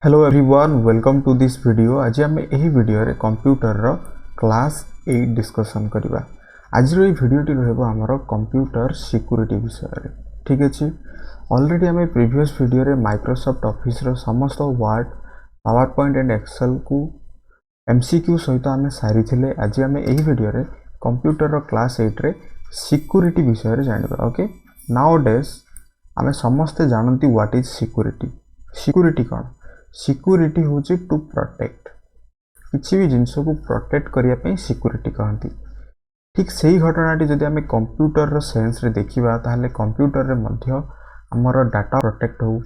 Hello everyone, welcome to this video. आज आम यही वीडियो रे कंप्यूटर रो क्लास 8 डिस्कशन करबा। आज रो वीडियोटी रहबो हमरो कंप्यूटर सिक्योरिटी विषय रे। ठीक अछि। ऑलरेडी आम प्रीवियस वीडियो रे माइक्रोसॉफ्ट ऑफिस रो समस्त Word, PowerPoint and Excel को एमसीक्यू सहित आम सारी थिले। आज आम यही वीडियो रे कंप्यूटर रो क्लास 8 रे सिक्योरिटी विषय रे जानबा। ओके, नाउ डेज आम समस्त जानती व्हाट इज सिक्योरिटी। सिक्योरिटी कौन? सिक्योरिटी हूँ टू प्रोटेक्ट, किसी भी जिनस को प्रोटेक्ट करने सिक्योरिटी कहती। ठीक से ही घटनाटी जदि आम कंप्यूटर सेन्स रे देखा ताहले कंप्यूटर रे मध्य आमर डाटा प्रोटेक्ट हो,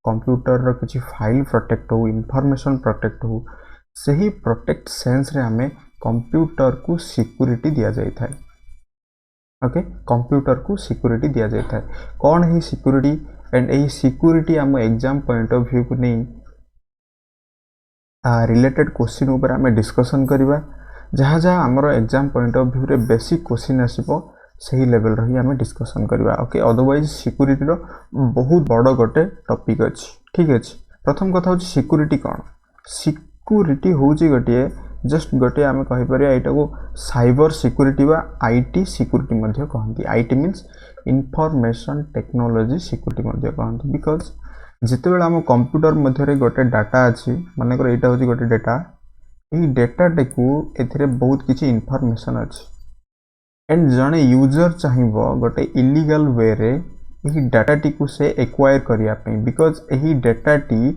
कंप्यूटर किसी फाइल प्रोटेक्ट हो, इंफॉर्मेशन प्रोटेक्ट हो, सही प्रोटेक्ट सेन्स रे आम कंप्यूटर को सिक्योरिटी दि जाए। ओके, कंप्यूटर को सिक्योरिटी दि जाए। कौन है सिक्योरिटी एंड यही सिक्योरिटी आम एग्जाम पॉइंट ऑफ व्यू को नहीं रिलेटेड क्वेश्चन ऊपर आम डिस्कसन करवा। जहाँ जहाँ आमर एग्जाम पॉइंट ऑफ व्यू रे बेसिक क्वेश्चन आसो सही लेवल रही आम डिस्कसन करवा। ओके, अदरवाइज सिक्योरिटी रो बहुत बड़ गोटे टॉपिक अच्छी। ठीक अच्छे। प्रथम कथा हूँ सिक्योरिटी कौन? सिक्योरिटी हूँ गोटे जस्ट गोटे आम कहीपर यहाँ को साइबर सिक्योरिटी बा आईटी सिक्योरिटी मध्य कहती। IT means information technology security कहती। बिकज जिते आम कंप्यूटर मध्य गोटे डाटा अच्छी, मानकर यहाँ हूँ गोटे डाटा, यही डाटाटे को ए बहुत किसी इनफॉरमेशन अच्छी एंड जड़े यूजर चाहिए गोटे इलीगल वे रे यही डाटाटी को से एक्वायर करने। बिकज यही डाटाटी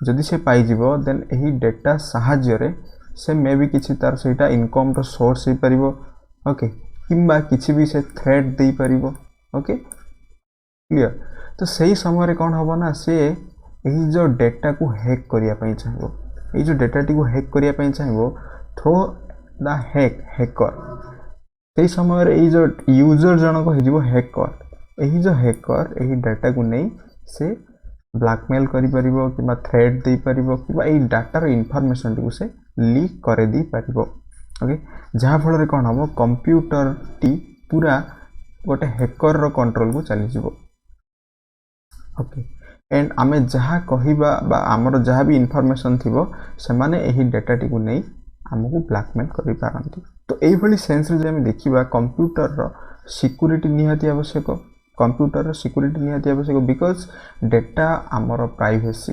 जदि से पाइब देन यही डाटा साहाय्य से मे भी किसी तार सहीटा इनकम रो सोर्स हो पार। ओके, किंबा किसी भी से थ्रेट दे पार। Okay, clear. तो सही समय कौन हम ना से यही जो डेटा को हैक करने चाहिए, ये जो डेटाटी को हैक करने चाहिए थ्रो द हैकर, से समय ये जो यूजर जनक हो हैकर, यही जो हैकर यही डाटा को नहीं से ब्लैकमेल करि परिबो कि थ्रेट दे परिबो कि यही डाटार इनफॉरमेशन टी से लीक कर दे परिबो। ओके, जहाँ फल कौन हम कंप्यूटर टी पूरा गोटे हैकर रो कंट्रोल को चली जीवो। ओके, एंड आम जहाँ कहवा आमर जहाँ भी इनफॉरमेशन थी से माने यही डाटाटी को नहीं आमको ब्लैकमेल कर पारती। तो यही सेन्स रे आम देखा कंप्यूटर रो सिक्योरिटी निहाती आवश्यक। कंप्यूटर सिक्योरिटी निहाती आवश्यक बिकज डेटा आमर प्राइवेसी।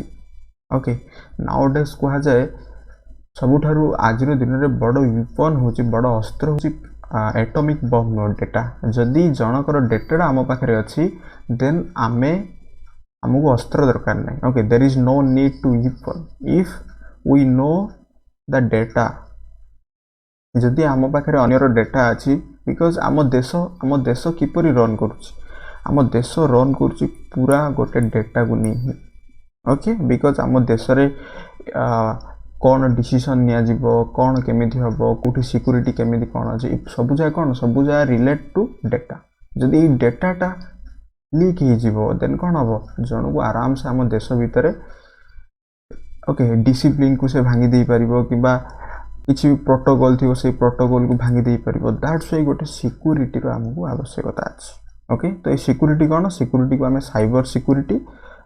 ओके, नाउ डेज कह जाए सबुठारु आज दिन में बड़ विपन हो, बड़ अस्त्र हो एटॉमिक बम डेटा। जदि जनकर डेटा आम पाखे अच्छी देन आमको अस्त्र दरकार नहीं। Okay, there is no need to weapon if we know the data. जदि आम पाखे अन्यर डेटा अच्छी बिकज आम देश किपरि रन करुच्ची, आम देश रन करुच्ची पूरा गोटे डेटा को नहीं। ओके, बिकज आम देश रे कौन डिसीजन नियाजिबो, कौन केमिति हबो, कोठी सिक्योरिटी केमिति कौन अछि, सब जाय कौन सब जाय रिलेट टू डेटा। जदि डेटाटा लीक हो देन कौन हम जन को आराम से आम देश भितर ओके डिसिप्लिन को से भांगी दे पारिबो किबा किसी भी प्रोटोकॉल थी से प्रोटोकॉल को भांगी दे पारिबो। दैट्स व्हाई गोटे सिक्योरिटी रो हमको आवश्यकता अछि। ओके, तो ये सिक्योरिटी कौन? सिक्योरिटी को आम साइबर सिक्योरिटी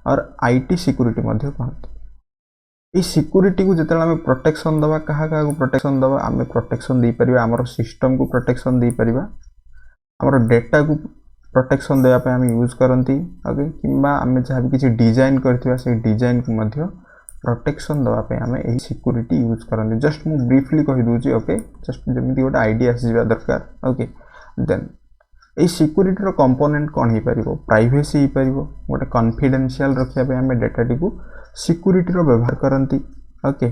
और आईटी सिक्योरिटी मध्य कहते। ये सिक्योरिटी को जिते आम प्रोटेक्शन दबा क्या प्रोटेक्शन दबा आम प्रोटेक्शन दे पारिबा, आमर सिस्टम को प्रोटेक्शन दे पारिबा, आमर डेटा को प्रोटेक्शन देवाई आम यूज करती। ओके, किंबा आम जहाँ भी किसी डिजाइन करथिबा से डिजाइन को मध्य प्रोटेक्शन देवाई आम यही सिक्योरिटी यूज करती। जस्ट मु ब्रीफली कही दूची। ओके, जस्ट जमी गोटे आइडिया आसवा दरकार। ओके, देन ये सिक्योरिटी रो कंपोनेंट कौन हो पार? प्राइवेसी हो पार, गोटे कॉन्फिडेंशियल रखापी आम डेटाटी को सिक्योरिटी रो व्यवहार करती। ओके,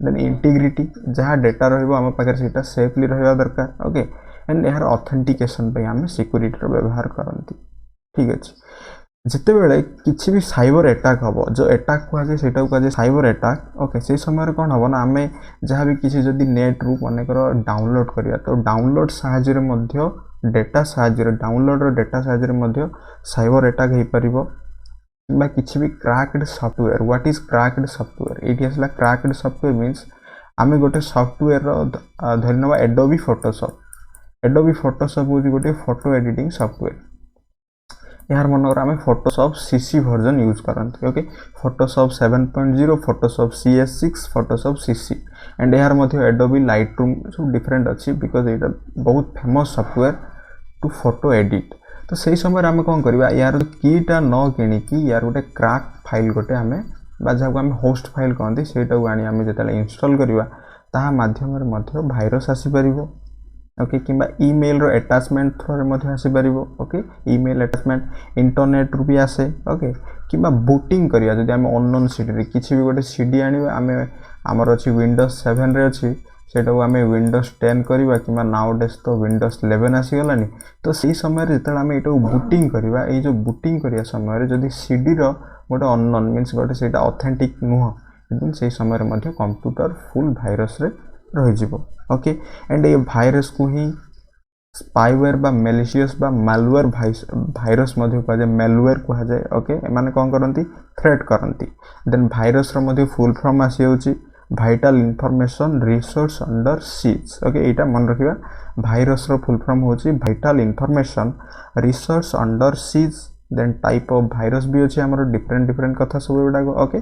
देन इंटीग्रिटी, जहाँ डेटा रम पाखे से सेफली रहा दरकार। ओके, एंड यार ऑथेंटिकेशन पे आम सिक्योरिटी रो व्यवहार करती। ठीक अच्छे। जिते बेले किसी भी साइबर अटैक हम, जो अटैक कहुए से कहुए साइबर अटैक। ओके, से समय कौन हम ना आम जहाँ भी किसी जदि नेट रू मनकर डाउनलोड करवा तो डाउनलोड साहाय्य मध्य डेटा साहाय्य डाउनलोड डेटा साहाय्य साइबर अटैक हो पार कि किसी भी cracked software. What is cracked software? ये आसला क्रैक्ड सॉफ्टवेयर मीन्स आम गोटे सॉफ्टवेयर धरी ना एडोबी फोटोशॉप। एडोबी फोटोशॉप हूँ गोटे फोटो एडिटिंग सॉफ्टवेयर। यार मनकर आम फोटोशॉप सीसी वर्जन यूज करते okay Photoshop 7.0 Photoshop CS6 Photoshop CC and यार एडोबी लाइटरूम सब डिफरेंट अच्छी बिकज ये बहुत famous software to photo edit तो सही समय आम कौन करवा यार कीटा न किणिकी यार गोटे क्राक फाइल गोटे आम जहाँ आम होस्ट फाइल कहते से आम जो इनस्टॉल करवा ता माध्यम भाइरस आसीपर ओके किंबा ईमेल रो अटैचमेंट थ्रू रे आसीपर ओके ईमेल अटैचमेंट इंटरनेट रु भी आसे ओके किंबा बूटिंग करिया जदि आम अननोन सीडी रे किछि भी गोटे सीडी आनिबा आम आमर अछि विंडोज 7 रे अछि सेटा आम विंडोज 10 करवा कि नाउडेज तो विंडोज 11 आसीगलानी तो सही समय जो आम ये बूटिंग करवा ये जो बूटिंग करिया समय जदि सीडी रो गोटे अननोन मीन्स गोटे सेटा ऑथेंटिक नुह लेकिन से समय कंप्यूटर फुल भाइरस रे रही ओके एंड ये भाइरस को ही स्पाइवेयर बा मेलिशियस बा मालवेयर भाइरस कह जाए मेलवेयर कह जाए ओके एमाने कौन करती थ्रेट करती देन भाइरस रो फुल फॉर्म आसी होची vital information resource under siege okay यहाँ मन रखा भाइरस रो फुल फॉर्म होची vital information resource under siege then type of virus भी अच्छे आमर डिफरेंट कथा सब गुड़ाक ओके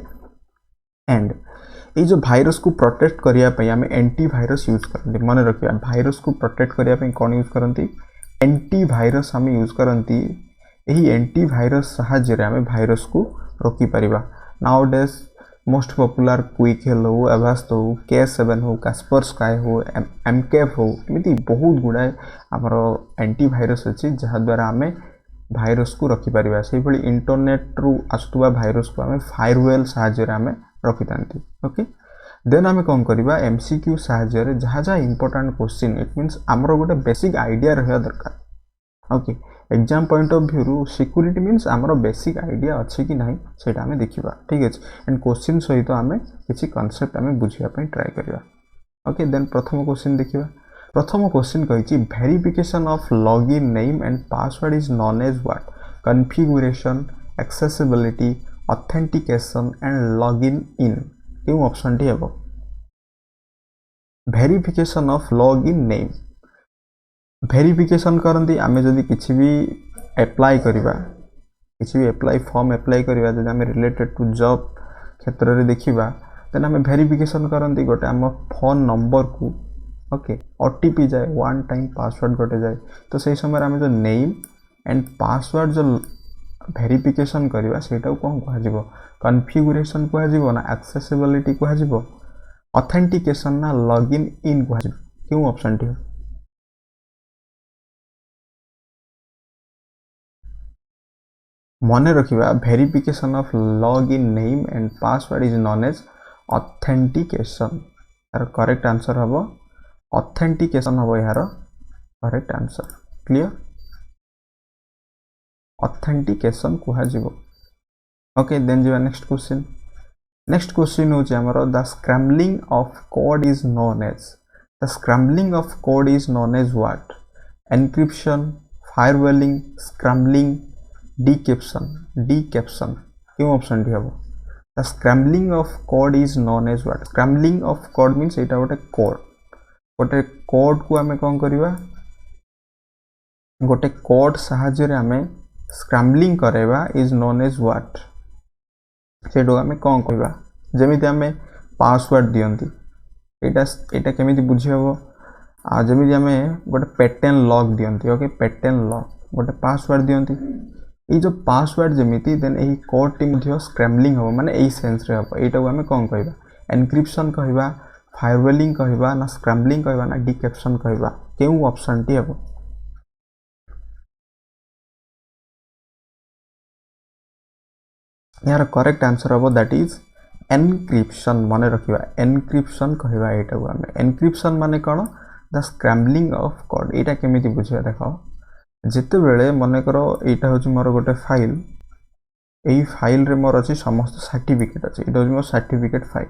एंड ये जो भाइरस को प्रोटेक्ट करने आम एंटीभाइरस यूज करते मन रखा भाइरस को प्रोटेक्ट करने कौन यूज करती एंटीभाइरस आम यूज करती यही एंटीभाइरस साहाय्य आम भाइरस को रोकीपर nowadays most popular quick heal हो एवास्ट हो K7 हो कास्परस्काई हो एमकेफ हो एमती बहुत गुड़ाए आमर एंटीभाइरस अच्छी जहाद्वारा आम भाइरस को रखिपर से इंटरनेट रु आसुवा भाइरस को आम फायरवेल साहाय्य आम रखी था ओके देन आम कौन करवा MCQ साहाय्य जहाँ जहाँ इंपोर्टेंट क्वेश्चन इट मीन्स आमर गोटे बेसिक आइडिया रहा दरकार okay exam point of view रु सिक्यूरिटी मीन्स आमर बेसिक आइडिया अच्छी कि नहीं से आम देखा ठीक अच्छे एंड क्वेश्चन सहित आम किसी कॉन्सेप्ट आम बुझापी ट्राए करवा ओके देन प्रथम क्वेश्चन देखा प्रथम क्वेश्चन कही verification of login name and password is known as what configuration accessibility authentication and login in क्यों ऑप्शन टी हम verification of login name verification करती आम जदि किसी भी एप्लाई करवा किसी भी एप्लाई फॉर्म एप्लाई करवा जब आम रिलेटेड टू जॉब क्षेत्र में देखा देन आम वेरिफिकेशन करती गोटे आम फोन नंबर को ओके OTP जाए वन टाइम पासवर्ड गोटे जाए तो सही समय आम जो नेम एंड पासवर्ड जो वेरिफिकेशन करवा सेटा कौन कह कॉन्फ़िगरेशन कह ना एक्सेसिबिलिटी कह ऑथेंटिकेशन ना लॉगिन इन कह क्यों ऑप्शन टी मन रखा verification of login name and password is known as authentication यार करेक्ट आंसर हम ऑथेंटिकेशन हम यार करेक्ट आंसर क्लियर ऑथेंटिकेशन कह ओके देन जी नेक्स्ट क्वेश्चन हूँ आमर the scrambling of code is known as the scrambling of code is known as what encryption firewalling scrambling decryption क्यों option टी हम the scrambling of code is known as what scrambling of code means यहाँ गोटे code को आम कौन करवा गोटे कोड साहाय्य आम स्क्रैम्बलिंग करवा इज नोन एज व्हाट से आम कौन कहवा जमी आम पासवर्ड दियंती यहाँ केमी बुझी हम जमी आम गोटे पैटर्न लॉक दियंती ओके पैटर्न लॉक गोटे पासवर्ड दियंती ये जो पासवर्ड जमीती देन यही कोड टी स्क्रैम्बलिंग हम माने यही सेंस रे हम यहाँ आम कौन कहवा एनक्रिप्शन कहवा फायरवेलिंग कहवा ना स्क्रैम्बलिंग कहवा ना डीकैप्शन कहवा क्यों ऑप्शन टी हम यार करेक्ट आंसर हम दैट इज एनक्रिप्शन मन रखा एनक्रिप्शन कहवा यहाँ आम एनक्रिप्शन माने कौन द स्क्रैम्बलिंग ऑफ कोड यहाँ केमी बुझा देख जिते बेले मनकर यहाँ हूँ मोर गोटे फाइल यही फाइल रे मोर अच्छी समस्त सर्टिफिकेट अच्छे ये हूँ मोर सर्टिफिकेट फाइल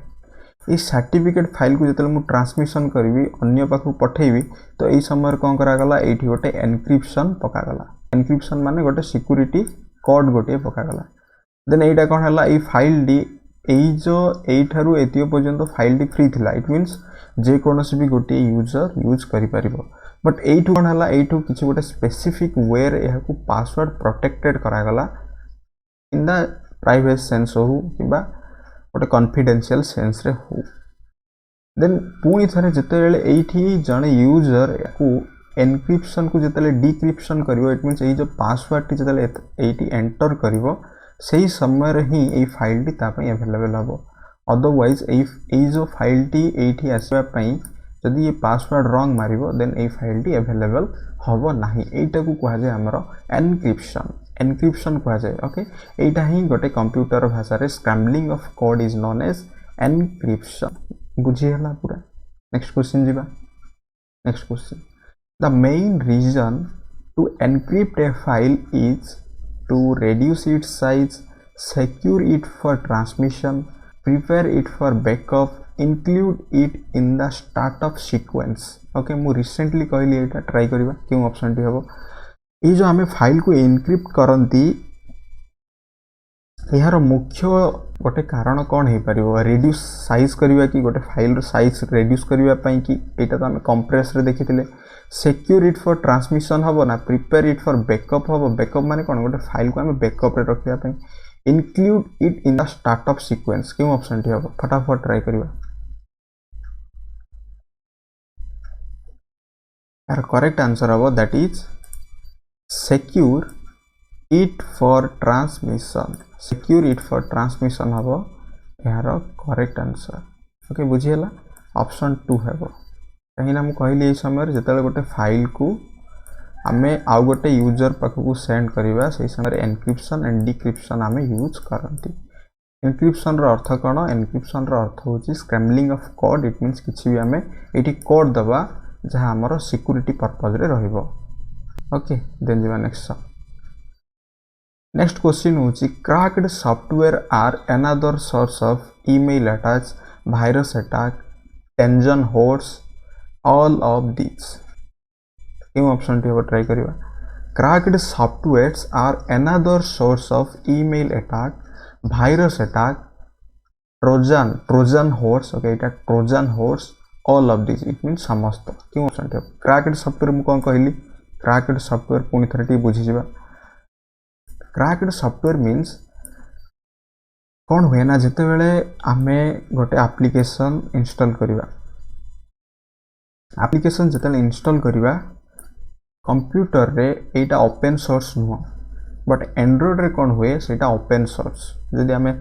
ये सर्टिफिकेट फाइल को जो मुझे ट्रांसमिशन करी अन्य पाखु पठेबी तो यही समय कौन करागला ये गोटे एनक्रिप्शन पकागला एनक्रिप्शन माने गोटे सिक्यूरिटी कोड गोटे पकागला देन यहाँ कौन है ये फाइल टी यही जो यू एत पर्यंत फाइल टी फ्री थिला इट मीन्स जेकोसी भी गोटे यूजर यूज कर बट एठू कौन है एठू किसी गोटे स्पेसिफिक वे यह पासवर्ड प्रोटेक्टेड करागला इन द प्राइवेट सेंस हो कि गोटे कॉन्फिडेंशियल सेंस रे हो देन पुणी थे जिते जड़े यूजर को एनक्रिप्शन को जिते डिक्रिप्शन कर इट मीन्स ये जो पासवर्ड टी जो एंटर कर से समय ही ये फाइल टी अवेलेबल हम अदरवाइज ये जो फाइल टी ये आसवाई जदि ये पासवर्ड रंग मार देन ये फाइल टी अवेलेबल हम ना यहीटा को कहुए आमर एनक्रिप्शन एनक्रिप्शन कहुए ओके यहीटा ही गोटे कंप्यूटर भाषा scrambling of code is known as encryption बुझीगला पूरा नेक्स्ट क्वेश्चन जीवा next question the main reason to encrypt a file is to reduce its size, secure it for transmission, prepare it for backup, include it in the startup sequence. Okay मु recently कहली एटा try करिबा क्यों option टी हबो ये जो हमें file को एनक्रिप्ट करंती यार मुख्य गोटे कारण कौन हो पार रिड्यूस साइज करवा कि गोटे फाइल साइज रिड्यूस करने कि यहाँ तो आम कंप्रेस रे देखी सिक्योर इट फॉर ट्रांसमिशन हम ना प्रिपेयर इट फॉर बैकअप हम बैकअप माने कौन गोटे फाइल को आम बैकअप रे रखापी include it in the startup sequence क्यों ऑप्शन टी हम फटाफट ट्राई करवा यार करेक्ट आंसर हम that is secure it for transmission secure it for transmission हम यार करेक्ट आंसर ओके बुझीगला ऑप्शन 2 है कहीं मुझे कहली ये समय जो गोटे फाइल को आम आउ गोटे यूजर पाखक सेंड करवा से समय एनक्रिप्शन एंड डिक्रिप्शन आम यूज करती एनक्रिप्शन अर्थ कौन एनक्रिप्शन अर्थ हूँ scrambling of code it means किसी भी आम ये कोड दबा जहाँ आमर सिक्यूरिटी पर्पज रे रहिबो ओके देन जीवा नेक्स्ट क्वेश्चन हूँ cracked software are another source of email attacks virus attack Trojan horse all of this क्यों ऑप्शन टी हम ट्राई करवा cracked softwares are another source of email attack virus attack Trojan horse okay इटा Trojan horse all of this it mean समस्त क्यों option T cracked software मुझे कौन कहली क्रैक्ड सॉफ्टवेयर पुणी थे टी बुझीजा क्रैक्ड सॉफ्टवेयर मीन्स कौन हुए ना जिते बेले आमे गोटे एप्लिकेशन इंस्टॉल करवा एप्लिकेशन जिते इंस्टॉल करवा कंप्यूटर रे एटा ओपन सोर्स नुह बट एंड्रॉइड रे कौन हुए सेटा ओपन सोर्स जदि आमे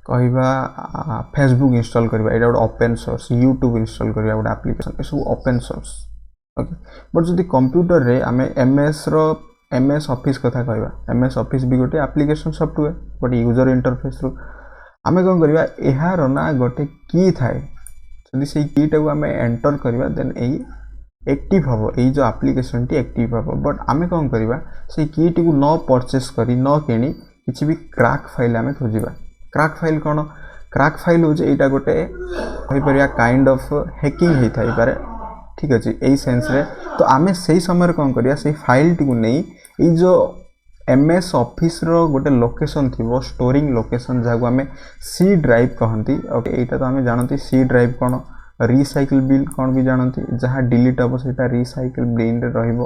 कहवा फेसबुक इंस्टॉल करवा एटा गोटे ओपन सोर्स यूट्यूब इंस्टॉल करवा गोटे एप्लिकेशन ये सब ओपन सोर्स ओके बट जदि कंप्यूटर रे आमे एमएस ऑफिस कथा कहवा एमएस ऑफिस भी गोटे एप्लिकेशन सॉफ्टवेयर गोटे यूजर इंटरफेस रु आमे कौन करवा यार ना गोटे की थाए जदि से कीटा को आमे एंटर करवा देन यही एक्टिव हम यही जो एप्लिकेशन टी एक्टिव हम बट आमे कौन करवा से की टी को न परचेस करी न किनी किसी भी क्रैक फाइल आमे खोजिबा क्रैक फाइल कौन क्रैक फाइल हो एटा गोटे कहि परिया काइंड ऑफ हैकिंग हे थाई पारे ठीक अच्छे यही सेंस रे तो आमे से समय कौन करिया से फाइल टी को नहीं ये जो एमएस ऑफिस रो गोटे लोकेशन थी स्टोरिंग लोकेशन जहाँ आम सी ड्राइव कहती ओके यहाँ तो आम जानती सी ड्राइव कौन रिसाइकिल बिल कौन भी जानती जहाँ डिलीट हम से रिसाइकिल बिन रो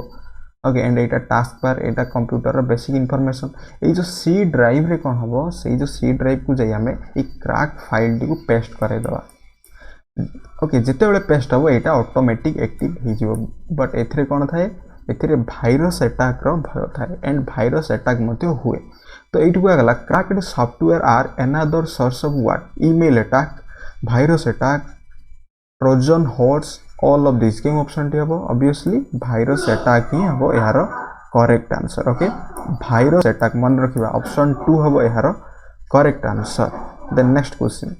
ओके एंड यहाँ टास्क बार यहाँ कंप्यूटर बेसिक इनफॉरमेशन ये जो सी ड्राइव रे कौन हम से जो सी ड्राइव को जाए आम क्रैक फाइल टी को पेस्ट करदेवा ओके जिते बड़े पेस्ट हम यहाँ ऑटोमेटिक एक्टिव हो बट एथरे कौन थाए एथिरे भाइरस अटैक रो भय थाए एंड भाइरस अटैक मते हुए तो एठी को गला cracked software are another source of what email attack virus attack Trojan horse all of this क्यों ऑप्शन टी हबो ऑब्वियसली भाइरस अटैक ही हबो यार correct answer okay virus attack मन रखिबा ऑप्शन 2 हबो यार correct answer then next question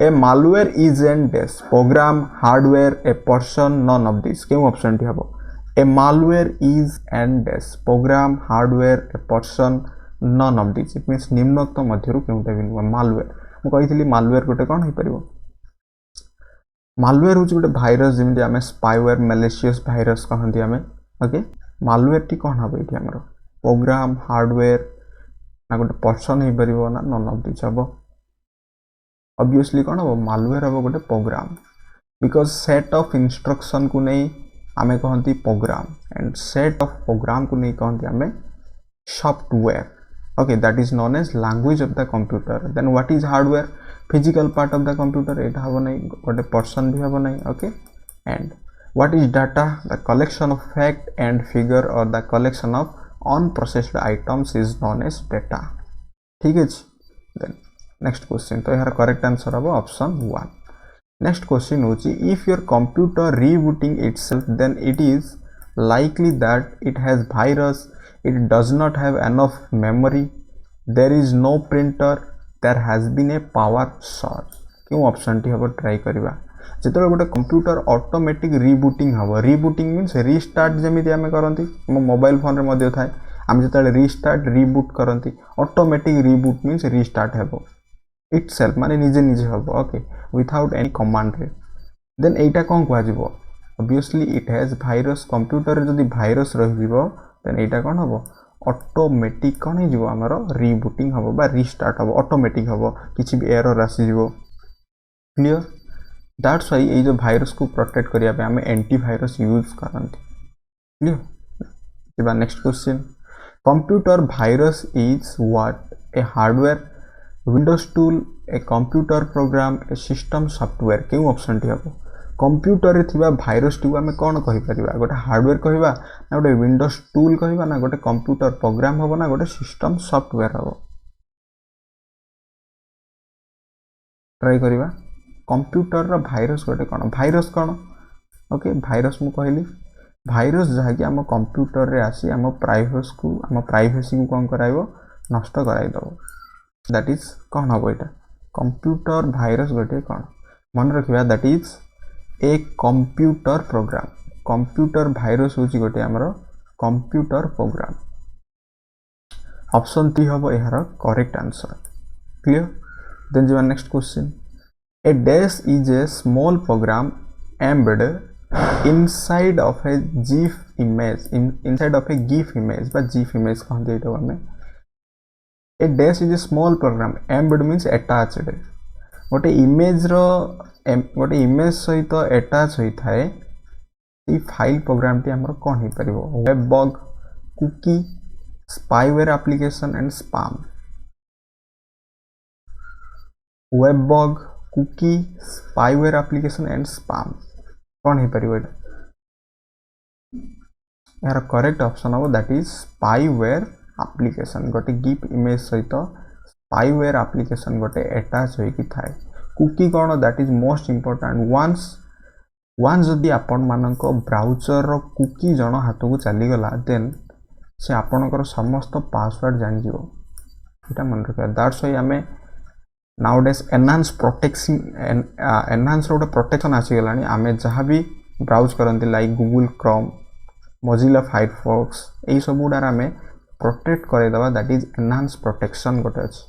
a malware is an dash program hardware a person none of this क्यों ऑप्शन टी हबो A malware is an dash program hardware a person none of this it means निम्नोक्त मध्यरु केउटा भी नुवा malware मु कहितली malware गोटे कोन हे परिबो malware होची गोटे भाइरस जेमिति आमे स्पाईवेयर मैलिशियस भाइरस कहंती आमे ओके malware टी कोन हबो इति हमरो प्रोग्राम हार्डवेयर ना गोटे पर्सन हे परिबो ना नन ऑफ दिस हबो ऑब्वियसली कोन हबो malware हबो गोटे program because set of instruction को नहीं आमे कहती program and set of program को नहीं कहती आमे software okay that is known as language of the computer then what is hardware physical part of the computer एटा हबो नहीं गोटे पर्सन भी हबो नहीं okay and what is data the collection of fact and figure और the collection of unprocessed items is known as data ठीक है देन नेक्स्ट क्वेश्चन तो यार करेक्ट आंसर हबो ऑप्शन 1 नेक्स्ट क्वेश्चन होची if your computer rebooting itself then it is likely that it has virus, it does not have enough memory, there is no printer, there has been a power source क्यों option टी हम try करवा जिते गोटे computer automatic rebooting हम rebooting means restart जमी आम करती मोबाइल फोन रे थाए आम जो रिस्टार्ट रीबूट करती ऑटोमेटिक रीबूट मीन्स रिस्टार्ट हेबो इटसेल्फ माने निजे निजे हेबो ओके विथआउट एनी कमांड रे then Etah cone कहजिवो obviously it has virus computer रे जदी भाइरस रहि जिवो देन एटा कोन हबो ऑटोमेटिक कोन हे जिवो हमरो रीबूटिंग हबो बा रिस्टार्ट हबो ऑटोमेटिक हबो किछि भी एरर आसी जिवो क्लियर दैट्स व्हाई ए जो भाइरस को प्रोटेक्ट करिया पे हमें एंटीवायरस यूज करंती क्लियर दिबा next question computer virus is what A hardware Windows tool A computer programme A system software क्यों ऑप्शन टी हबो कंप्यूटर रे थिबा भाइरस टी आमे कोन कहि परिबा गोटे हार्डवेयर कहिबा ना गोटे विंडोज टूल कहिबा ना गोटे कंप्यूटर प्रोग्राम हबो ना गोटे सिस्टम सॉफ्टवेयर हबो ट्राई करिबा कंप्यूटर रो भाइरस गोटे कोन ओके भाइरस मु कहली भाइरस जहा कि हम कंप्यूटर रे आसी हम प्राइवेसी को कोन कराइबो नष्ट कराइ दबो दैट इज कोन हबो एटा कंप्यूटर भाइरस गोटे कोन मन रखिबा that is a computer program computer virus होची गोटे हमरो कंप्यूटर प्रोग्राम ऑप्शन 3 हबो एहार करेक्ट आंसर क्लियर देन जो next question a dash is a small program embedded inside of a GIF image inside of a GIF image बा GIF image कहते एटा हमें a dash is a small program embedded means attached गोटे image रो गोटे image सहित attach होता है ये फाइल प्रोग्राम टी हमर कोन हे परिबो web bug cookie spyware application and spam web bug cookie spyware application and spam कोन हे परिबो यार करेक्ट ऑप्शन हो दैट इज स्पाईवेयर एप्लीकेशन गोटे गिफ इमेज सहित स्पाईवेयर एप्लीकेशन गोटे अटैच होई कि थाए कुकी कौन that is most important ones जदि आपण मानक ब्राउजर रो कुकी जन हाथ को चली गला देन से आपणकर समस्त पासवर्ड जानि जिवो एटा मन रखिया दैट्स व्हाई हमें नाउडेज एनहांस रो प्रोटेक्शन आसी गलानी हमें जहां भी ब्राउज करंती like Google Chrome Mozilla Firefox एई सब गुडार हमें प्रोटेक्ट करे दबा दैट इज एनहांस प्रोटेक्शन गोटे अछि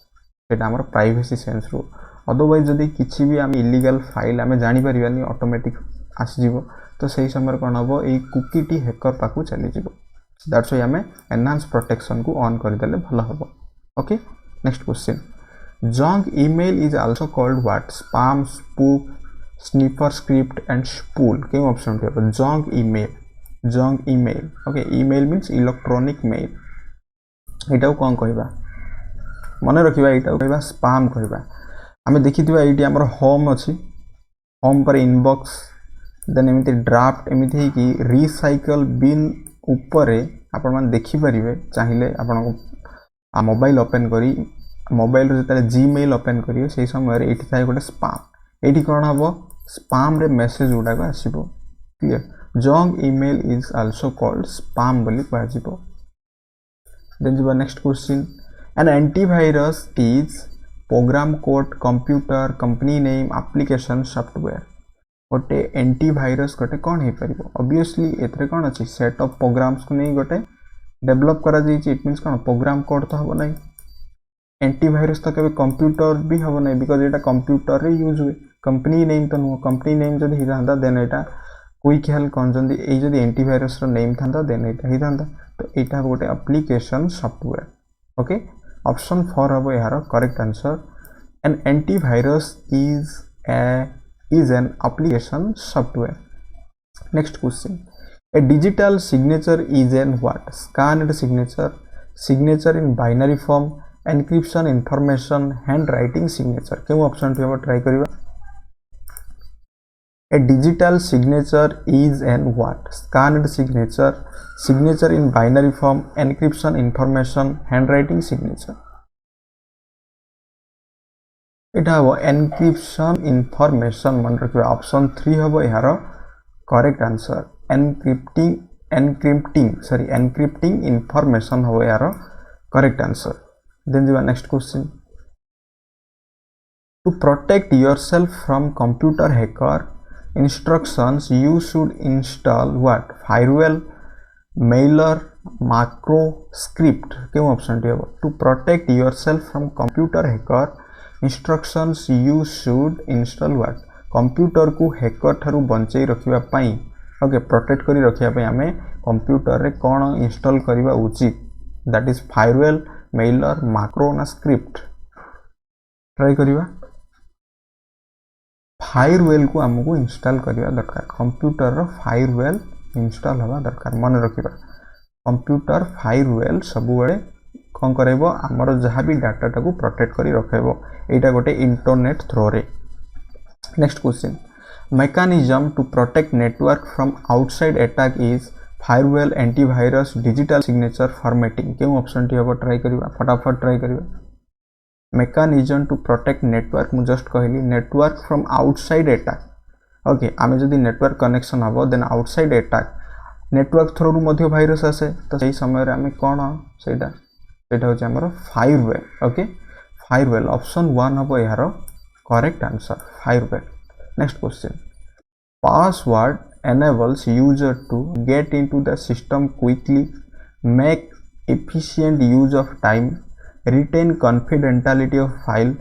एटा हमर प्राइवेसी सेंस रो अदरवाइज जदि किसी भी आम इलीगल फाइल आम जानी परिबानी ऑटोमेटिक आसीजिवो तो सही समय कौन हम ये कुकी टी हैकर पाकू चली जिवो दैट्स व्हाई आम एनहांस प्रोटेक्शन को ऑन कर देले भलो हबो okay next question junk email is also called what spam spoof sniper script and spool क्यों ऑप्शन टी हबो junk email okay email means electronic mail एटा कोन कहबा मने रखिबा एटा कहबा स्पैम कहबा आमे देखि दिबा एटी हमर होम अछि होम पर इनबॉक्स देन एमिति ड्राफ्ट एमिति कि रिसाइकल बिन ऊपर आपण मान देखि परिबे चाहिले आपण को मोबाइल ओपन करी मोबाइल रे जतले जीमेल ओपन करियो सेही समय रे एटी थाय गोटे स्पैम एटी कोन हबो स्पैम रे मेसेज उडा को आसीबो clear junk email is also called spam बोली कहजिबो देन जो next question an antivirus is program code computer company name application software गोटे एंटीवायरस गोटे कौन हो पार ऑब्वियसली एथरे कौन अच्छी सेट ऑफ प्रोग्राम्स को नहीं गोटे डेवलप करा जाइए इट मीन्स कौन प्रोग्राम कोड तो हम नहीं एंटीवायरस तो कभी कंप्यूटर भी हम नहीं बिकॉज एटा कंप्यूटर रे यूज हुए कंपनी नेम तो नुह कंपनी नेम जब ही था देन एटा क्विक हेल्प कौन जब एंटीवायरस रो नेम था देन एटा ही था तो यहाँ गोटे एप्लीकेशन सॉफ्टवेयर ओके ऑप्शन 4 हम यार correct answer an antivirus is an application software next question A digital signature is an what? Scanned signature, signature in binary form, encryption information, handwriting signature. क्यों option टी हम try करिवा? A digital signature is an what? Scanned signature, signature in binary form, encryption information, handwriting signature. इटा हम encryption information मन रखिबा option 3 हम यार correct answer encrypting information हो यार करेक्ट आंसर देन जी next question to protect yourself from computer hacker instructions you should install what firewall mailer macro script क्यों ऑप्शन टी हो to protect yourself from computer hacker instructions you should install what computer को hacker ठारू बंचई रखिबा पई okay protect करी रखिया पे हमें कंप्यूटर रे कोन इंस्टॉल करिबा उचित that is firewall Mailer macro ना स्क्रिप्ट ट्राई करिबा फायरवॉल को हमको इंस्टॉल करिबा दरकार कंप्यूटर रो फायरवॉल इंस्टॉल हवा दरकार मन रखिबा कंप्यूटर फायरवॉल सब बेले कोन करैबो हमर जहां भी डाटा टाको प्रोटेक्ट करी रखैबो एटा गोटे इंटरनेट थ्रू रे next question mechanism to protect network from outside attack is firewall antivirus digital signature formatting क्यों ऑप्शन टी हम ट्राई करिबा फटाफट ट्राई करिबा mechanism to protect network मु जस्ट कहली network from outside attack ओके आमे जदी नेटवर्क कनेक्शन हबो then outside attack network through मध्ये वायरस आसे तो सही समय रे आमे कोन सेटा होचे हमर फायरवॉल ओके फायरवॉल ऑप्शन 1 हबो यार correct answer firewall Next question. Password enables user to get into the system quickly, make efficient use of time, retain confidentiality of file,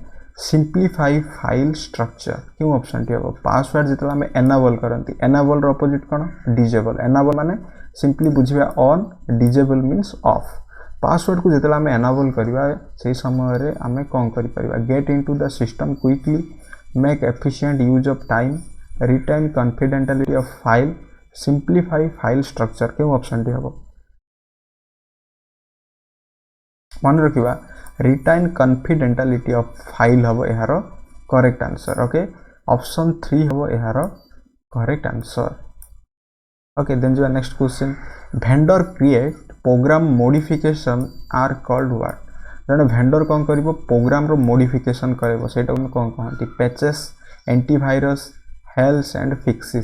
simplify file structure. क्यों ऑप्शन टी हम password जितला हमें enable करंती enable रो opposite कोन disable enable माने simply बुझिबा on disable means off पासवर्ड को जितला हमें enable करिबा सेही समय रे हमें कोन करि परिबा get into the system quickly, make efficient use of time, retain confidentiality of file, simplify file structure क्यों ऑप्शन टी हम मन रखिबा retain confidentiality of file हम यार करेक्ट आंसर ओके ऑप्शन 3 हम यार करेक्ट आंसर ओके देन जो next question vendor create program modification are called what जने वेंडर कोन करिवो प्रोग्राम रो मॉडिफिकेशन करबो सेटा हम कोन कहंती patches antivirus hales and fix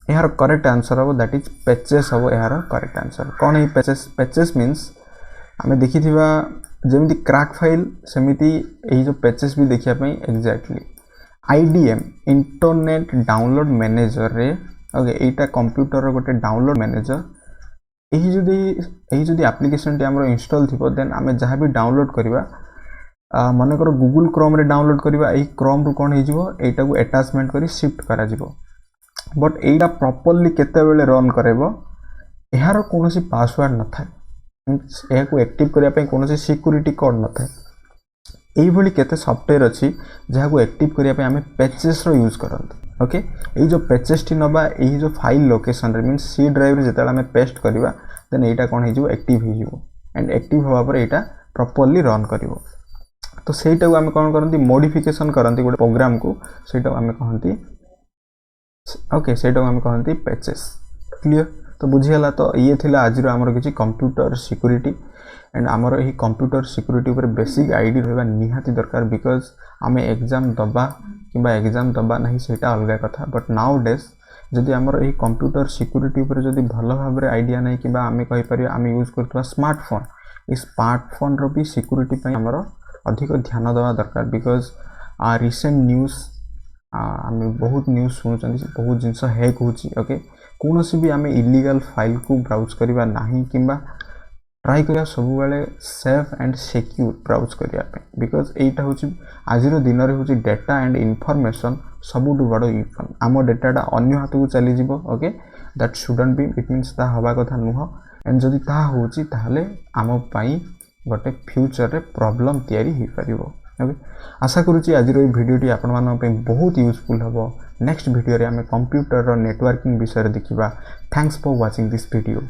यार करेक्ट आंसर हो दैट इज पैचेस हो यार करेक्ट आंसर कोन है पैचेस मींस हमें देखिथिबा जेमिति क्रैक फाइल सेमिति एही जो पैचेस भी देखिया पई exactly IDM internet download manager रे ओके एटा कंप्यूटर रो गोटे डाउनलोड मैनेजर एही जदी एप्लीकेशन टी हमरो इंस्टॉल थिबो देन हमें जहां भी डाउनलोड करबा माने करो गूगल क्रोम रे डाउनलोड करबा एही क्रोम रो कोन हे जिवो एटा को अटैचमेंट करी शिफ्ट करा जिवो बट एटा प्रॉपर्ली केते बेले रन करबो एहार कोनोसी पासवर्ड न थाय मींस ए को एक्टिव करिया पे कोनोसी सिक्योरिटी कोड न थाय एही भली केते सॉफ्टवेयर अछि जहा को एक्टिव करिया पे हमें पैचेस रो यूज करंत ओके एही जो पैचेस टी नबा एही जो फाइल लोकेशन रे मींस सी ड्राइव रे जेतला हमें पेस्ट करबा देन एटा कोन हे जिवो एक्टिव हे जिवो एंड एक्टिव होबा पर एटा प्रॉपर्ली रन करिवो तो सेटा को हमें कोन करंती मॉडिफिकेशन करंती गोटे प्रोग्राम को सेटा को हमें कहंती ओके सेटा को हमें कहंती पैचेस क्लियर तो बुझियला तो ये थिला आज रो हमर किछि कंप्यूटर सिक्योरिटी एंड आमर यही कंप्यूटर सिक्योरिटी ऊपर बेसिक आईडिया रहबा निहाती दरकार बिकॉज आमे एग्जाम दबा किबा एग्जाम दबा नहीं सेटा अलगा कथा बट नाउ डेज जदि आमर यही कंप्यूटर सिक्योरिटी ऊपर जदि भलो भाबरे आईडिया नहीं किबा आमे कहि परिया आमे यूज करतवा स्मार्टफोन इस स्मार्टफोन रो भी सिक्योरिटी पई आमर अधिक ध्यान दवा दरकार बिकॉज रिसेंट न्यूज आमे बहुत न्यूज सुनछन बहुत जिंस हैक होची ओके कोनोसी भी आमे इलीगल फाइल को ब्राउज करबा नाही किबा ट्राई करिया सब बेले सेफ एंड सिक्योर ब्राउज करिया पे बिकॉज एटा होची आजिरो दिन रे होची डाटा एंड इंफॉर्मेशन सबुटु बडो इफन आमो डाटाटा अन्य हाथ को चली जिवो okay that shouldn't be it means ता हवा कथा नुह एंड जदि ता होची ताहले आमो पई गोटे फ्यूचर रे प्रॉब्लम तयारी ही परिबो ओके आशा करूची आज भिडियोटी आपण मानन पे बहुत यूजफुल हबो नेक्स्ट वीडियो रे हमें कंप्यूटर रो नेटवर्किंग विषय देखिबा thanks for watching this video.